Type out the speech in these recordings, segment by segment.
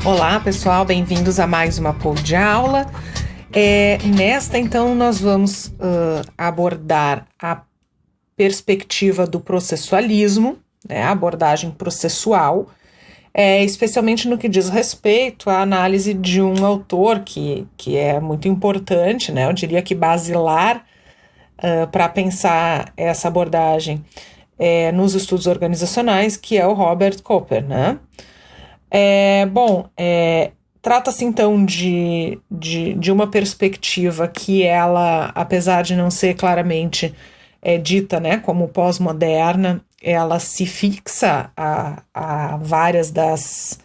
Olá, pessoal, bem-vindos a mais uma aula. Nesta, então, nós vamos abordar a perspectiva do processualismo, né, a abordagem processual, especialmente no que diz respeito à análise de um autor que é muito importante, né, eu diria que basilar para pensar essa abordagem nos estudos organizacionais, que é o Robert Cooper, né? Trata-se então de uma perspectiva que ela, apesar de não ser claramente dita, né, como pós-moderna, ela se fixa a várias das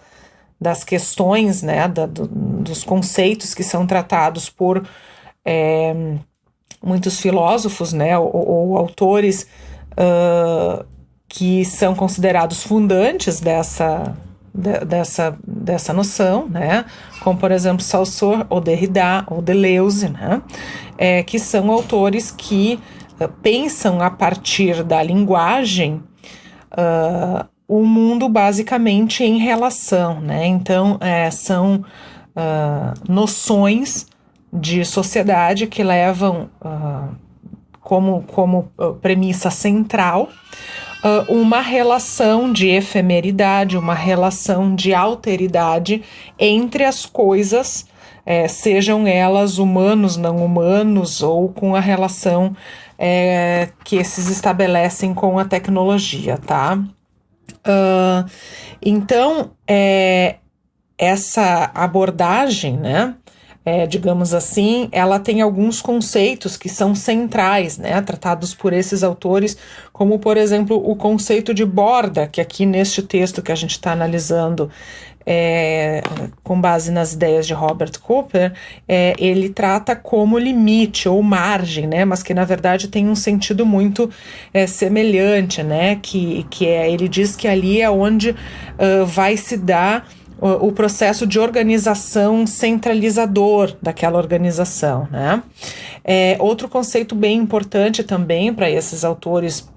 questões, né, dos conceitos que são tratados por muitos filósofos, né, ou autores que são considerados fundantes dessa noção, né? Como, por exemplo, Saussure, ou Derrida, ou Deleuze, né? Que são autores que pensam a partir da linguagem o mundo basicamente em relação, né? Então, são noções de sociedade que levam como premissa central uma relação de efemeridade, uma relação de alteridade entre as coisas, sejam elas humanos, não humanos, ou com a relação que esses estabelecem com a tecnologia, tá? Então, essa abordagem, né, digamos assim, ela tem alguns conceitos que são centrais, né, tratados por esses autores, como, por exemplo, o conceito de borda, que aqui neste texto que a gente está analisando, com base nas ideias de Robert Cooper, ele trata como limite ou margem, né, mas que na verdade tem um sentido muito semelhante, né, que ele diz que ali é onde vai se dar o processo de organização centralizador daquela organização, né? Outro conceito bem importante também para esses autores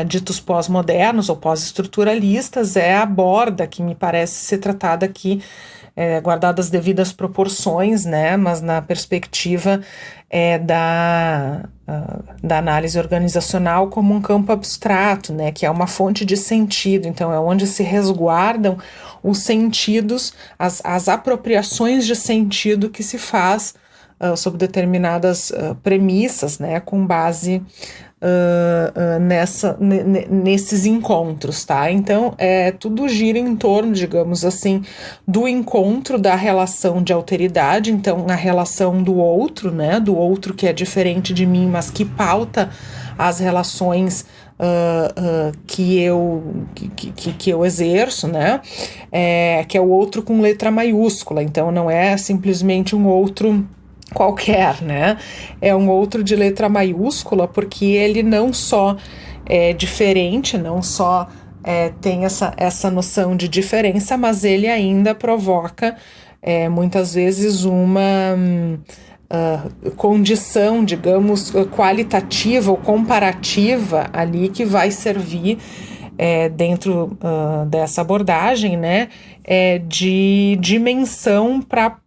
ditos pós-modernos ou pós-estruturalistas é a borda, que me parece ser tratada aqui, guardadas as devidas proporções, né? Mas na perspectiva da análise organizacional como um campo abstrato, né? Que é uma fonte de sentido, então é onde se resguardam os sentidos, as apropriações de sentido que se faz sobre determinadas premissas, né, com base nesses encontros, tá? Então, tudo gira em torno, digamos assim, do encontro da relação de alteridade, então a relação do outro, né, do outro que é diferente de mim, mas que pauta as relações que eu exerço, né, que é o outro com letra maiúscula, então não é simplesmente um outro qualquer, né, é um outro de letra maiúscula, porque ele não só é diferente, não só tem essa noção de diferença, mas ele ainda provoca muitas vezes uma condição, digamos, qualitativa ou comparativa ali que vai servir dentro dessa abordagem, né, de dimensão para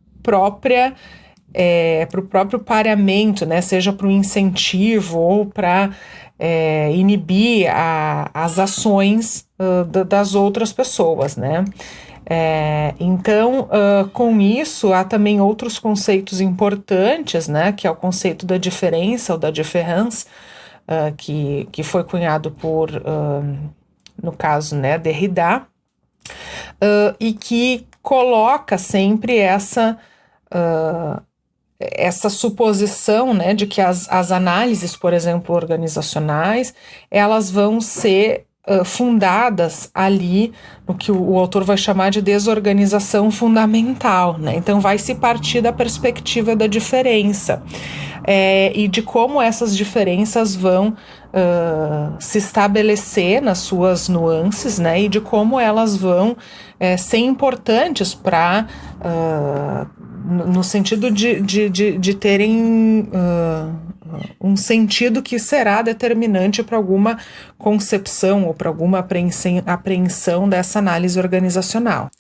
o próprio pareamento, né, seja para o incentivo ou para inibir as ações das outras pessoas, né. Então, com isso, há também outros conceitos importantes, né, que é o conceito da diferença ou da différance, que foi cunhado por, no caso, né, Derrida, e que coloca sempre essa suposição, né, de que as análises, por exemplo, organizacionais, elas vão ser fundadas ali no que o autor vai chamar de desorganização fundamental, né? Então vai se partir da perspectiva da diferença e de como essas diferenças vão se estabelecer nas suas nuances, né? E de como elas vão ser importantes para no sentido de terem um sentido que será determinante para alguma concepção ou para alguma apreensão dessa análise organizacional.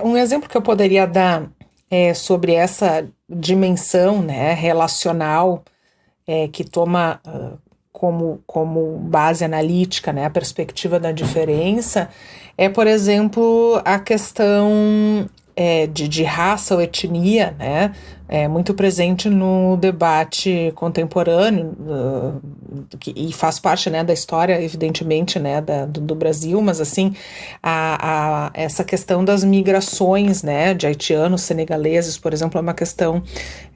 Um exemplo que eu poderia dar sobre essa dimensão, né, relacional, que toma como base analítica, né, a perspectiva da diferença, por exemplo, a questão de raça ou etnia, né, muito presente no debate contemporâneo, e faz parte, né, da história, evidentemente, né, do Brasil, mas assim, essa questão das migrações, né, de haitianos, senegaleses, por exemplo, é uma questão,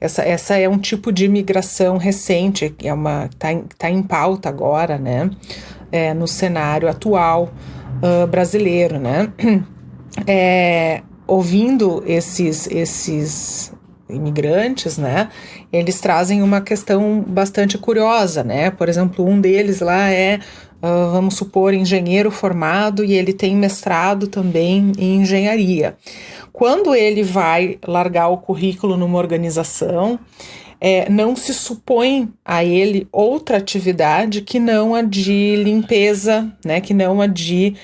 essa é um tipo de migração recente, que tá em pauta agora, né, no cenário atual brasileiro, né. Ouvindo esses imigrantes, né, eles trazem uma questão bastante curiosa, né, por exemplo, um deles lá vamos supor, engenheiro formado e ele tem mestrado também em engenharia. Quando ele vai largar o currículo numa organização, não se supõe a ele outra atividade que não a de limpeza, né, que não a de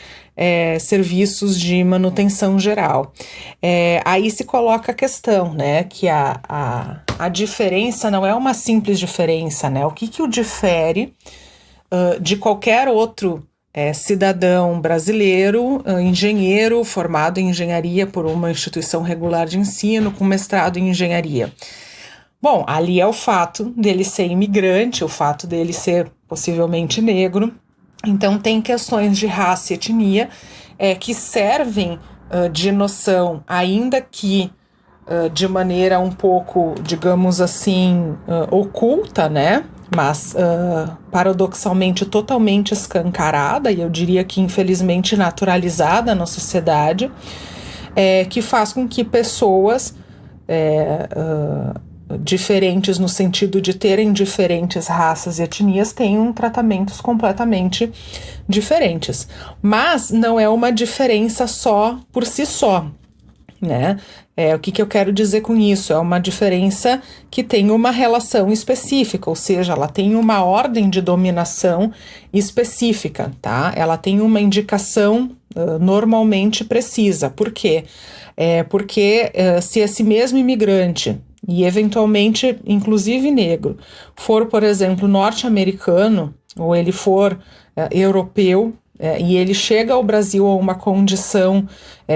serviços de manutenção geral. Aí se coloca a questão, né, que a diferença não é uma simples diferença, né, o que o difere de qualquer outro cidadão brasileiro, engenheiro formado em engenharia por uma instituição regular de ensino com mestrado em engenharia. Bom, ali é o fato dele ser imigrante, o fato dele ser possivelmente negro. Então, tem questões de raça e etnia que servem de noção, ainda que de maneira um pouco, digamos assim, oculta, né? Mas paradoxalmente totalmente escancarada, e eu diria que infelizmente naturalizada na sociedade, que faz com que pessoas diferentes no sentido de terem diferentes raças e etnias tenham tratamentos completamente diferentes. Mas não é uma diferença só por si só, né? O que eu quero dizer com isso? É uma diferença que tem uma relação específica, ou seja, ela tem uma ordem de dominação específica, tá? Ela tem uma indicação normalmente precisa. Por quê? Porque se esse mesmo imigrante e eventualmente, inclusive negro, for, por exemplo, norte-americano, ou ele for europeu, e ele chega ao Brasil a uma condição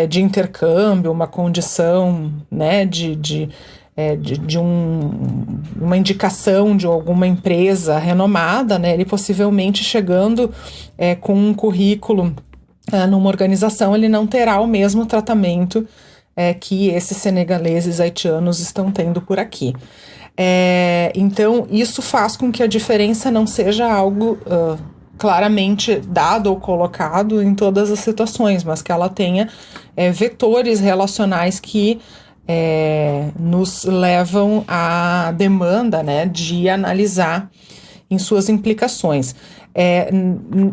de intercâmbio, uma condição, né, de uma indicação de alguma empresa renomada, né, ele possivelmente chegando com um currículo numa organização, ele não terá o mesmo tratamento que esses senegaleses haitianos estão tendo por aqui. Então, isso faz com que a diferença não seja algo claramente dado ou colocado em todas as situações, mas que ela tenha vetores relacionais que nos levam à demanda, né, de analisar em suas implicações.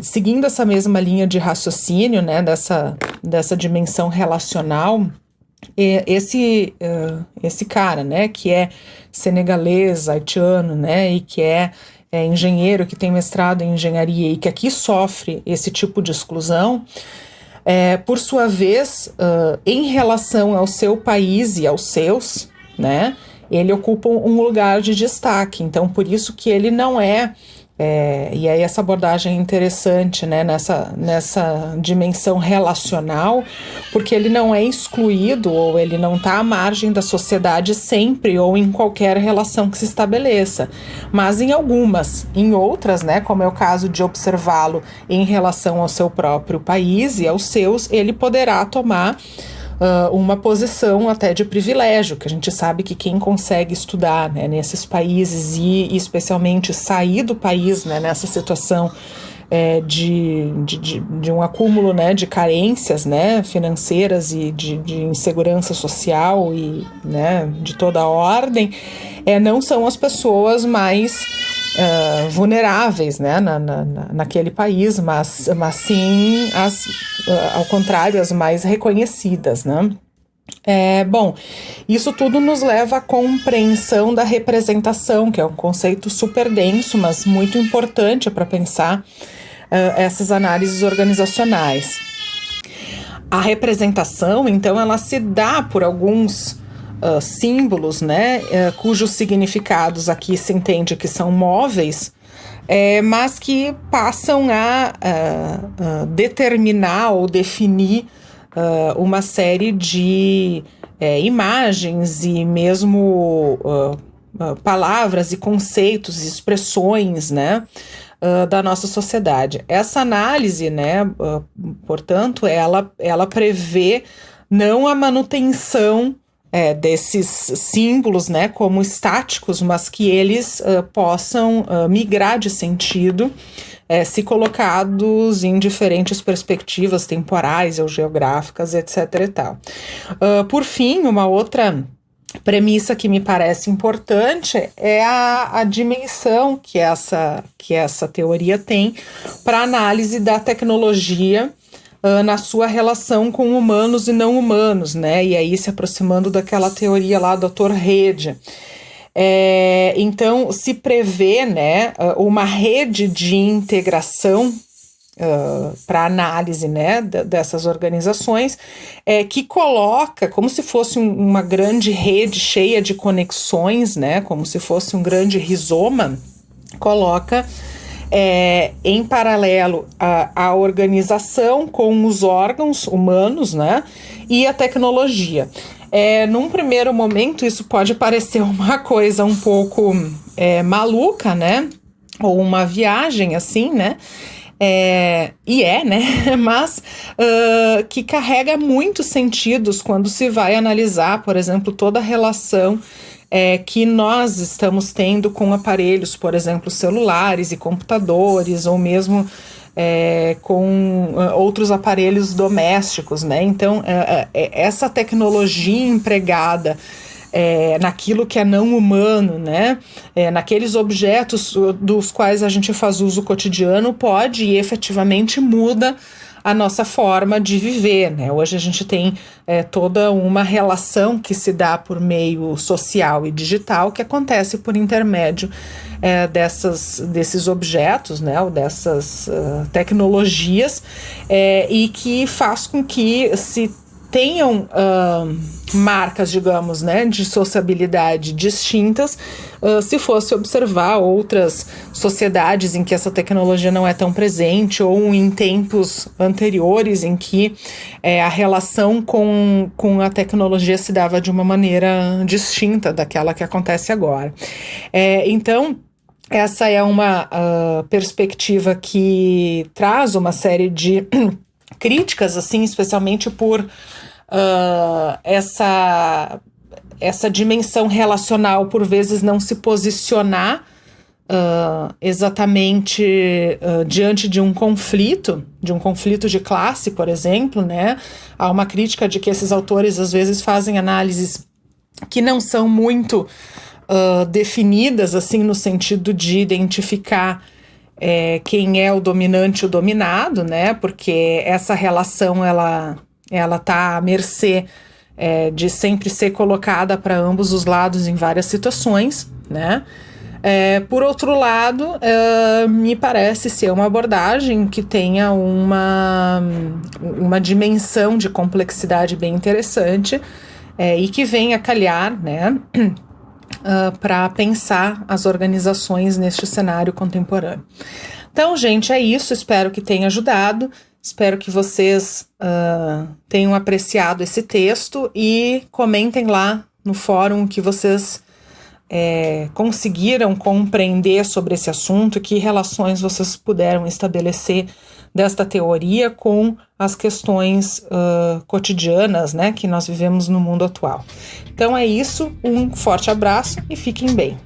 Seguindo essa mesma linha de raciocínio, né, dessa dimensão relacional, esse cara, né, que é senegalês, haitiano, né, e que é engenheiro, que tem mestrado em engenharia e que aqui sofre esse tipo de exclusão, por sua vez, em relação ao seu país e aos seus, né, ele ocupa um lugar de destaque. Então, por isso que ele não e aí essa abordagem é interessante, né, nessa dimensão relacional, porque ele não é excluído ou ele não está à margem da sociedade sempre ou em qualquer relação que se estabeleça, mas em algumas, em outras, né, como é o caso de observá-lo em relação ao seu próprio país e aos seus, ele poderá tomar uma posição até de privilégio, que a gente sabe que quem consegue estudar, né, nesses países e especialmente sair do país, né, nessa situação de um acúmulo, né, de carências, né, financeiras e de insegurança social e, né, de toda a ordem, não são as pessoas mais vulneráveis, né, naquele país, mas sim ao contrário, as mais reconhecidas, né. Bom, isso tudo nos leva à compreensão da representação, que é um conceito super denso, mas muito importante para pensar essas análises organizacionais. A representação, então, ela se dá por alguns símbolos, né, cujos significados aqui se entende que são móveis, mas que passam a determinar ou definir uma série de imagens e mesmo palavras e conceitos e expressões, né, da nossa sociedade. Essa análise, né, portanto, ela prevê não a manutenção desses símbolos, né, como estáticos, mas que eles possam migrar de sentido se colocados em diferentes perspectivas temporais ou geográficas, etc. e tal. Por fim, uma outra premissa que me parece importante é a dimensão que essa teoria tem para análise da tecnologia na sua relação com humanos e não humanos, né? E aí se aproximando daquela teoria lá do Dr. Rede. Então se prevê, né, uma rede de integração para análise, né, dessas organizações, que coloca como se fosse uma grande rede cheia de conexões, né, como se fosse um grande rizoma, coloca em paralelo a organização com os órgãos humanos, né, e a tecnologia. Num primeiro momento, isso pode parecer uma coisa um pouco maluca, né, ou uma viagem assim, né, né, mas que carrega muitos sentidos quando se vai analisar, por exemplo, toda a relação que nós estamos tendo com aparelhos, por exemplo, celulares e computadores, ou mesmo com outros aparelhos domésticos, né? Então, essa tecnologia empregada naquilo que é não humano, né? Naqueles objetos dos quais a gente faz uso cotidiano, pode e efetivamente muda a nossa forma de viver, né? Hoje a gente tem toda uma relação que se dá por meio social e digital que acontece por intermédio desses objetos, né? Ou dessas tecnologias e que faz com que se tenham marcas, digamos, né, de sociabilidade distintas, se fosse observar outras sociedades em que essa tecnologia não é tão presente, ou em tempos anteriores em que a relação com a tecnologia se dava de uma maneira distinta daquela que acontece agora. Então, essa é uma perspectiva que traz uma série de críticas, assim, especialmente por essa dimensão relacional, por vezes não se posicionar exatamente diante de um conflito de classe, por exemplo, né? Há uma crítica de que esses autores às vezes fazem análises que não são muito definidas, assim, no sentido de identificar quem é o dominante e o dominado, né? Porque essa relação ela tá à mercê de sempre ser colocada para ambos os lados em várias situações, né? Por outro lado, me parece ser uma abordagem que tenha uma dimensão de complexidade bem interessante e que venha calhar, né? Para pensar as organizações neste cenário contemporâneo. Então, gente, é isso. Espero que tenha ajudado. Espero que vocês tenham apreciado esse texto e comentem lá no fórum que vocês conseguiram compreender sobre esse assunto, que relações vocês puderam estabelecer desta teoria com as questões cotidianas, né, que nós vivemos no mundo atual. Então é isso, um forte abraço e fiquem bem.